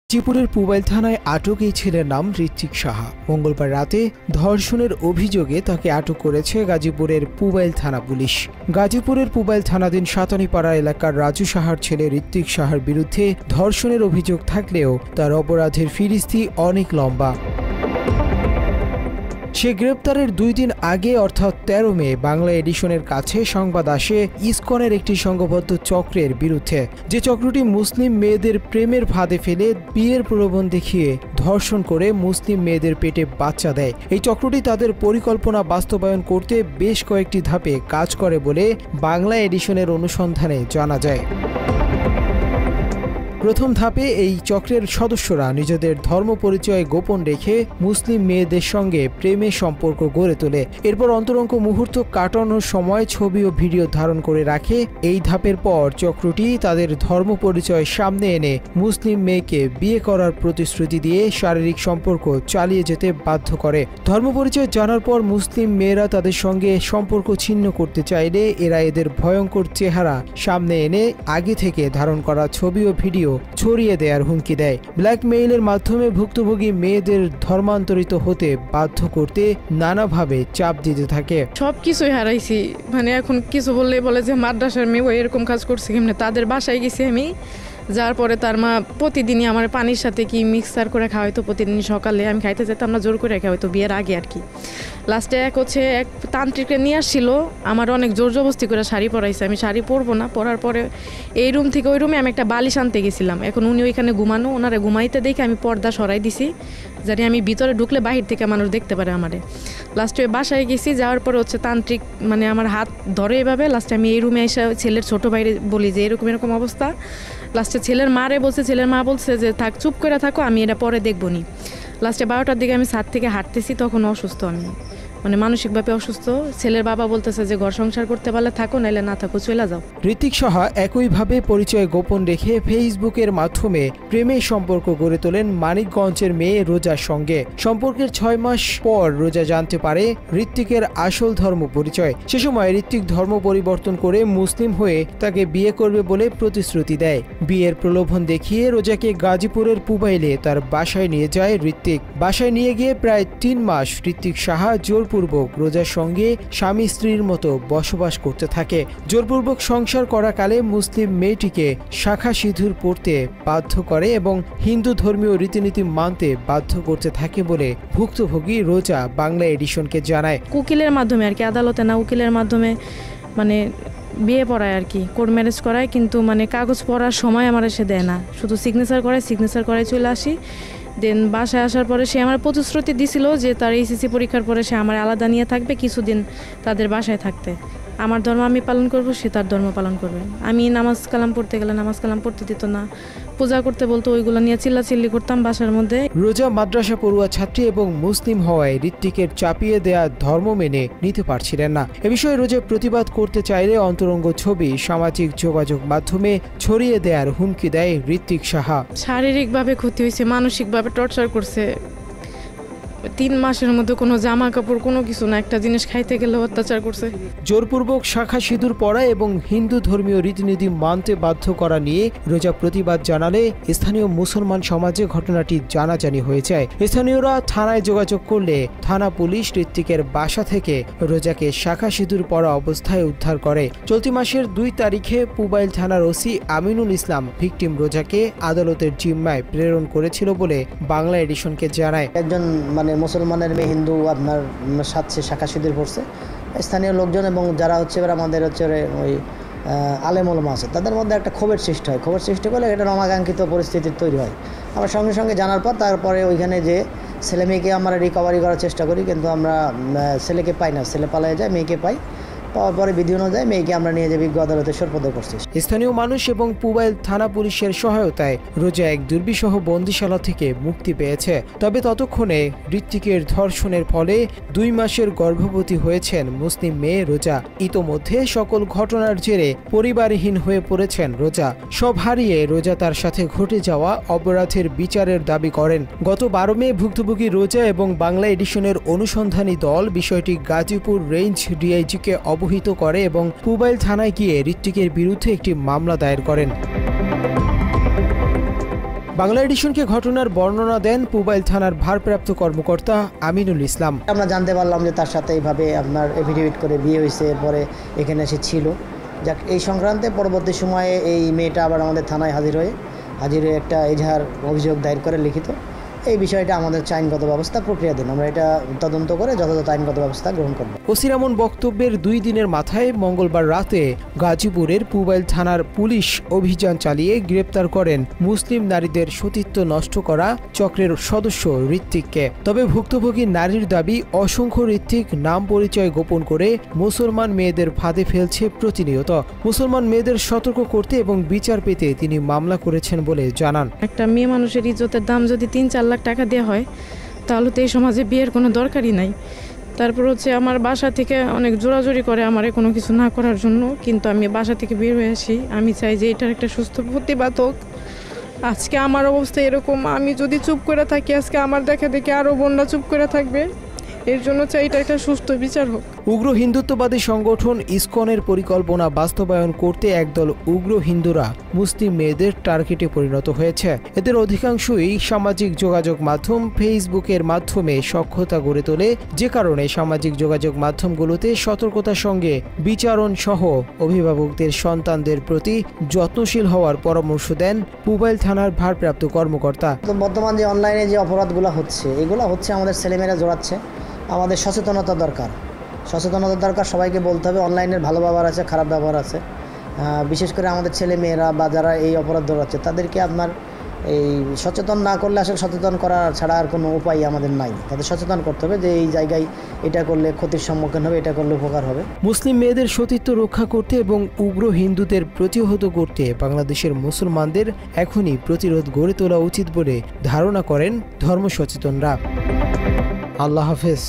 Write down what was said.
গাজীপুরের পুবাইল থানায় আটক এই ছেলের নাম ঋত্বিক সাহা। মঙ্গলবার রাতে ধর্ষণের অভিযোগে তাকে আটক করেছে গাজীপুরের পুবাইল থানা পুলিশ। গাজীপুরের পুবাইল থানাধীন সাতানীপাড়া এলাকার রাজু সাহার ছেলে ঋত্বিক সাহার বিরুদ্ধে ধর্ষণের অভিযোগ থাকলেও তার অপরাধের ফিরিস্তি অনেক লম্বা। সে গ্রেপ্তারের 2 দিন আগে অর্থাৎ 13 মে বাংলা এডিশনের কাছে সংবাদ আসে ইসকনের একটি সংঘবদ্ধ চক্রের বিরুদ্ধে, যে চক্রটি মুসলিম মেয়েদের প্রেমের ফাঁদে ফেলে বিয়ের প্রলোভন দেখিয়ে ধর্ষণ করে মুসলিম মেয়েদের পেটে বাচ্চা দেয়। এই চক্রটি তাদের পরিকল্পনা বাস্তবায়ন করতে বেশ কয়েকটি ধাপে কাজ করে বলে বাংলা এডিশনের অনুসন্ধানে জানা যায়। প্রথম ধাপে এই চক্রের সদস্যরা নিজেদের ধর্ম পরিচয় গোপন রেখে মুসলিম মেয়েদের সঙ্গে প্রেমের সম্পর্ক গড়ে তোলে। এরপর অন্তরঙ্গ মুহূর্ত কাটানোর সময় ছবি ও ভিডিও ধারণ করে রাখে। এই ধাপের পর চক্রটি তাদের ধর্ম পরিচয় সামনে এনে মুসলিম মেয়েকে বিয়ে করার প্রতিশ্রুতি দিয়ে শারীরিক সম্পর্ক চালিয়ে যেতে বাধ্য করে। ধর্ম পরিচয় জানার পর মুসলিম মেয়েরা তাদের সঙ্গে সম্পর্ক ছিন্ন করতে চাইলে এরা এদের ভয়ঙ্কর চেহারা সামনে এনে আগে থেকে ধারণ করা ছবি ও ভিডিও ছড়িয়ে দেওয়ার হুমকি দেয়। ব্ল্যাকমেইলের মাধ্যমে ভুক্তভোগী মেয়েদের ধর্মান্তরিত হতে বাধ্য করতে নানাভাবে চাপ দিতে থাকে। সবকিছুই হারাইছি, মানে এখন কিছু বললে বলে যে মাদ্রাসার মেয়ে এরকম কাজ করছে কেমনে। তাদের বাসায় গেছি আমি, যার পরে তার মা প্রতিদিনই আমার পানির সাথে কি মিক্সার করে খাওয়াইতো। প্রতিদিন সকালে আমি খাইতে যেতাম না, জোর করে খাওয়াইতো বিয়ের আগে আর কি। লাস্টে এক তান্ত্রিককে নিয়ে আসছিল, আমার অনেক জোর জবস্তি করে শাড়ি পরাইছে। আমি শাড়ি পরবো না, পরার পরে এই রুম থেকে ওই রুমে আমি একটা বালিশ আনতে গেছিলাম। এখন উনি ওইখানে ঘুমানো, ওনারা ঘুমাইতে দেখে আমি পর্দা সরাই দিছি, জানি আমি ভিতরে ঢুকলে বাহির থেকে মানুষ দেখতে পারে আমারে। লাস্টে বাসায় গেছি, যাওয়ার পরে তান্ত্রিক মানে আমার হাত ধরে এভাবে। লাস্টে আমি এই রুমে এসে ছেলের ছোটো ভাইরে বলি যে এরকম এরকম অবস্থা। লাস্টে ছেলের মারে বলছে, ছেলের মা বলছে যে থাক, চুপ করে থাকো, আমি এটা পরে দেখবো নি। লাস্টে 12টার দিকে আমি ছাদ থেকে হাঁটতেছি, তখন অসুস্থ আমি, মানে মানসিকভাবে অসুস্থ। ছেলের বাবা বলতেছে যে ঘর সংসার করতে পারলে থাকো, নাইলে না থাকো, চলে যাও। ঋত্বিক সাহা একইভাবে পরিচয় গোপন রেখে ফেসবুকের মাধ্যমে প্রেমের সম্পর্ক গড়ে তোলেন মানিকগঞ্জের মেয়ে রোজার সঙ্গে। সম্পর্কের 6 মাস পর রোজা জানতে পারে ঋত্বিকের আসল ধর্ম পরিচয়। সে সময় ঋত্বিক ধর্ম পরিবর্তন করে মুসলিম হয়ে তাকে বিয়ে করবে বলে প্রতিশ্রুতি দেয়। বিয়ের প্রলোভন দেখিয়ে রোজাকে গাজীপুরের পুবাইলে তার বাসায় নিয়ে যায় ঋত্বিক। বাসায় নিয়ে গিয়ে প্রায় 3 মাস ঋত্বিক সাহা জোরপূর্বক রোজার সঙ্গে স্বামী স্ত্রীর মতো বসবাস করতে থাকে। জোরপূর্বক সংসার করাকালে মুসলিম মেয়েটিকে শাখা সিঁদুর পরতে বাধ্য করে এবং হিন্দু ধর্মীয় রীতিনীতি মানতে বাধ্য করতে থাকে বলে ভুক্তভোগী রোজা বাংলা এডিশনকে জানায়। উকিলের মাধ্যমে আর কি, আদালতে না, উকিলের মাধ্যমে মানে বিয়ে পড়ায় আর কি, কোর্ট ম্যারেজ করায়। কিন্তু মানে কাগজ পড়ার সময় আমার এসে দেয় না, শুধু সিগনেচার করায় চলে আসি। দেন বাসায় আসার পরে সে আমার প্রতিশ্রুতি দিছিল যে তার এইচএসসি পরীক্ষার পরে সে আমার আলাদা নিয়ে থাকবে, কিছুদিন তাদের বাসায় থাকতে। আমার ধর্ম আমি পালন করব, সে তার ধর্ম পালন করবে। আমি নামাজ কালাম পড়তে গেলে নামাজ কালাম পড়তে দিত না, পূজা করতে বলতো, ওইগুলো নিয়ে চিল্লাচিল্লি করতাম বাসার মধ্যে। রোজা মাদ্রাসা পড়ুয়া ছাত্রী এবং মুসলিম হওয়ায় ঋত্বিকের চাপিয়ে দেয়া ধর্ম মেনে নিতে পারছিলেন না। এ বিষয়ে রোজা প্রতিবাদ করতে চাইলে অন্তরঙ্গ ছবি সামাজিক যোগাযোগ মাধ্যমে ছড়িয়ে দেওয়ার হুমকি দেয় ঋত্বিক সাহা। শারীরিকভাবে ক্ষতি হয়েছে, মানসিকভাবে টর্চার করছে। 3 মাসের মধ্যে কোনো জামা কাপড় কোনো কিছু না, একটা জিনিস খাইতে গেলে অত্যাচার করছে। জোরপূর্বক শাখা সিঁদুর পরা এবং হিন্দু ধর্মীয় রীতিনীতি মানতে বাধ্য করা নিয়ে রোজা প্রতিবাদ জানালে স্থানীয় মুসলমান সমাজে ঘটনাটি জানাজানি হয়ে যায়। স্থানীয়রা থানায় যোগাযোগ করলে থানা পুলিশ ঋত্বিকের বাসা থেকে রোজাকে শাখা সিঁদুর পরা অবস্থায় উদ্ধার করে। চলতি মাসের 2 তারিখে পুবাইল থানার ওসি আমিনুল ইসলাম ভিকটিম রোজাকে আদালতের জিম্মায় প্রেরণ করেছিল বলে বাংলা এডিশনকে জানায়। একজন মুসলমানের মেয়ে হিন্দু আপনার সাথে শাখা সিঁদুর পড়ছে। স্থানীয় লোকজন এবং যারা আমাদের ওই আলেম ওলামা আছে, তাদের মধ্যে একটা ক্ষোভের সৃষ্টি হয়। ক্ষোভের সৃষ্টি করলে এটা অনাকাঙ্ক্ষিত পরিস্থিতির তৈরি হয়। আমরা সঙ্গে সঙ্গে জানার পর তারপরে ওইখানে যে ছেলে মেয়েকে আমরা রিকভারি করার চেষ্টা করি, কিন্তু আমরা ছেলেকে পাই না। ছেলে পালায় যায়, মেয়েকে পাই। পাওয়ার পরে বিধি অনুযায়ী মেয়েকে আমরা নিয়ে যে বিজ্ঞ আদালতে সোপর্দ করছি। স্থানীয় মানুষ এবং পুবাইল থানা পুলিশের সহায়তায় রোজা এক দুর্বিষহ বন্দিশালা থেকে মুক্তি পেয়েছে। তবে ততক্ষণে ঋত্বিকের ধর্ষণের ফলে 2 মাসের গর্ভবতী হয়েছেন মুসলিম মেয়ে রোজা। ইতোমধ্যে সকল ঘটনার জেরে পরিবারহীন হয়ে পড়েছেন রোজা। সব হারিয়ে রোজা তার সাথে ঘটে যাওয়া অপরাধের বিচারের দাবি করেন। গত 12 মে ভুক্তভোগী রোজা এবং বাংলা এডিশনের অনুসন্ধানী দল বিষয়টি গাজীপুর রেঞ্জ ডিআইজিকে অবহিত করে এবং পুবাইল থানায় গিয়ে ঋত্বিকের বিরুদ্ধে একটি মামলা দায়ের করেন। বাংলা এডিশনকে ঘটনার বর্ণনা দেন পুবাইল থানার ভারপ্রাপ্ত কর্মকর্তা আমিনুল ইসলাম। আমরা জানতে পারলাম যে তার সাথে এইভাবে আপনার এফিডেভিট করে বিয়ে হয়েছে, এরপরে এখানে এসে ছিল। যাক, এই সংক্রান্তে পরবর্তী সময়ে এই মেয়েটা আবার আমাদের থানায় হাজির হয়ে একটা এজাহার অভিযোগ দায়ের করে লিখিত। এই বিষয়টা আমাদের আইনগত ব্যবস্থা প্রক্রিয়াধীন, আমরা এটা তদন্ত করে যথাযথ আইনগত ব্যবস্থা গ্রহণ করব। ওসির এমন বক্তব্যের 2 দিনের মাথায় মঙ্গলবার রাতে গাজীপুরের পুবাইল থানার পুলিশ অভিযান চালিয়ে গ্রেপ্তার করেন মুসলিম নারীদের সতীত্ব নষ্ট করা চক্রের সদস্য ঋত্বিককে। তবে ভুক্তভোগী নারীর দাবি, অসংখ্য ঋত্বিক নাম পরিচয় গোপন করে মুসলমান মেয়েদের ফাঁদে ফেলছে প্রতিনিয়ত। মুসলমান মেয়েদের সতর্ক করতে এবং বিচার পেতে তিনি মামলা করেছেন বলে জানান। একটা মেয়ে মানুষের ইজ্জতের দাম যদি 3-4 লাখ টাকা দেওয়া হয় তাহলে তো এই সমাজে বিয়ের কোনো দরকারই নাই। তারপর হচ্ছে আমার বাসা থেকে অনেক জোরাজোরি করে আমার কোনো কিছু না করার জন্য, কিন্তু আমি বাসা থেকে বের হয়ে আসি। আমি চাই যে এটার একটা সুস্থ প্রতিবাদ হোক। আজকে আমার অবস্থা এরকম, আমি যদি চুপ করে থাকি আজকে আমার দেখা দেখে আরও বোনরা চুপ করে থাকবে। এর জন্য চাই এটা একটা সুস্থ বিচার হোক। উগ্র হিন্দুত্ববাদী সংগঠন ইসকনের পরিকল্পনা বাস্তবায়ন করতে একদল উগ্র হিন্দুরা মুসলিম মেয়েদের টার্গেটে পরিণত হয়েছে। এদের অধিকাংশই সামাজিক যোগাযোগ মাধ্যম ফেসবুকের মাধ্যমে সখ্যতা গড়ে তোলে, যে কারণে সামাজিক যোগাযোগ মাধ্যমগুলোতে সতর্কতার সঙ্গে বিচারণ সহ অভিভাবকদের সন্তানদের প্রতি যত্নশীল হওয়ার পরামর্শ দেন পুবাইল থানার ভারপ্রাপ্ত কর্মকর্তা। বর্তমান যে অনলাইনে যে অপরাধগুলো হচ্ছে, এগুলো হচ্ছে আমাদের ছেলেমেয়েরা জড়াচ্ছে। আমাদের সচেতনতা দরকার, সবাইকে বলতে হবে অনলাইনের ভালো ব্যবহার আছে, খারাপ ব্যবহার আছে। বিশেষ করে আমাদের ছেলে মেয়েরা বা যারা এই অপরাধ দৌড়াচ্ছে তাদেরকে আপনার এই সচেতন না করলে আসলে সচেতন করা ছাড়া আর কোনো উপায় আমাদের নাই। তাদের সচেতন করতে হবে যে এই জায়গায় এটা করলে ক্ষতির সম্মুখীন হবে, এটা করলে উপকার হবে। মুসলিম মেয়েদের সতীত্ব রক্ষা করতে এবং উগ্র হিন্দুদের প্রতিহত করতে বাংলাদেশের মুসলমানদের এখনই প্রতিরোধ গড়ে তোলা উচিত বলে ধারণা করেন ধর্ম সচেতনরা। আল্লাহ হাফেজ।